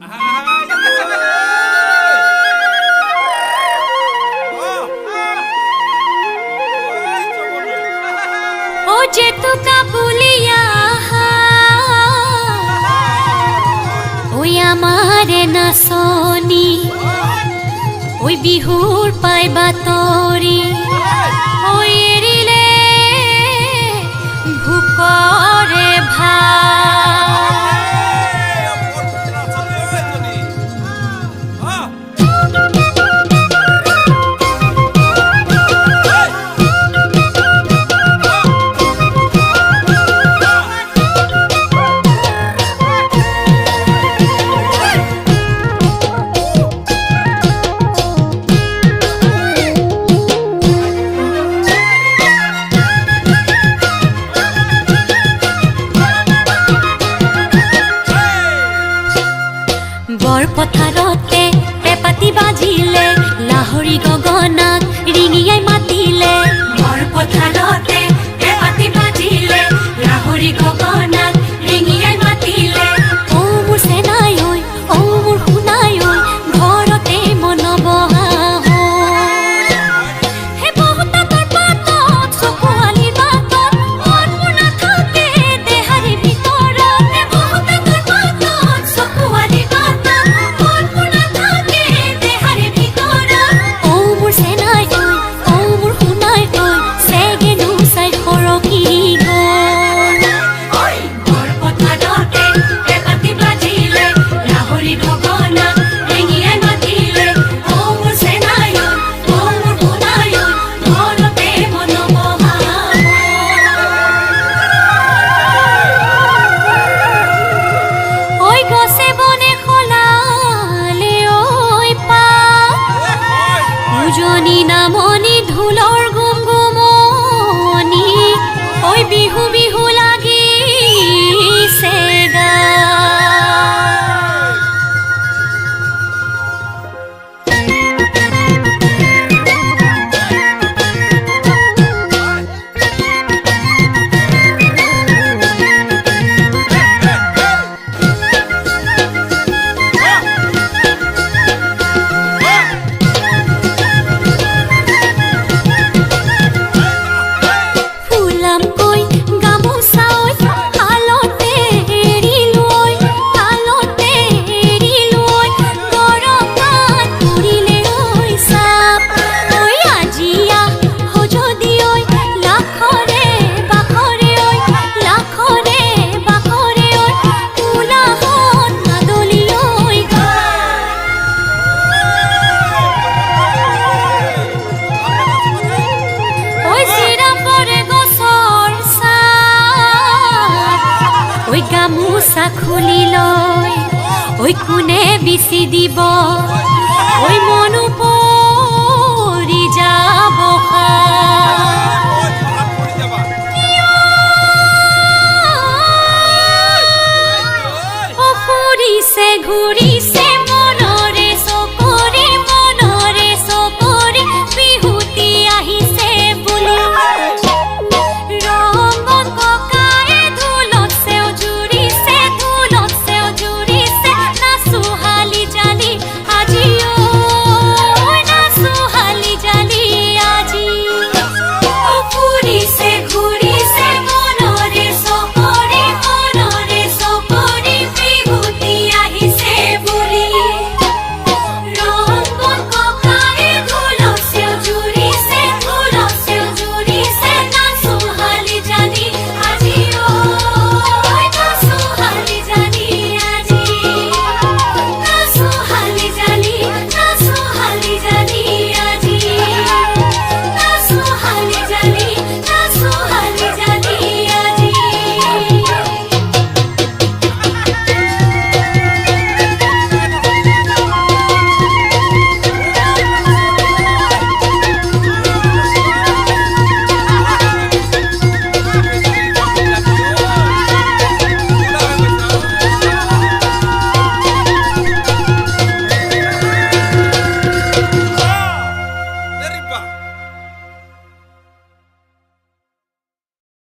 ओ जे तू काबुलिया ओई आमारे नाचनी ओई बिहुर पाई बातरी ओई एरिले भूकरे पथारते पेपाती बाजिले लाहरी गगनाक रिंगियाई मातिले बर पथारते पेपाती बाजिले लाहरी गगनाक रिंगियाई मातिले ओ मोर सेनाई ओई ओ मोर हुनाई ओई घरते मन बहा हे बहुता तोर बातत चकुआली बातत मन मुना थाके देहारी भितरत हे बहुता तोर बातत चकुआली উজনি নামনি ঢোলৰ গুমগুমনি ওই বিহু বিহু লাগিছে গা গামোচা খুলি লয় ওই কোনে বিচি দিব ওই মন পৰি যাব ফুৰিছে ঘূৰি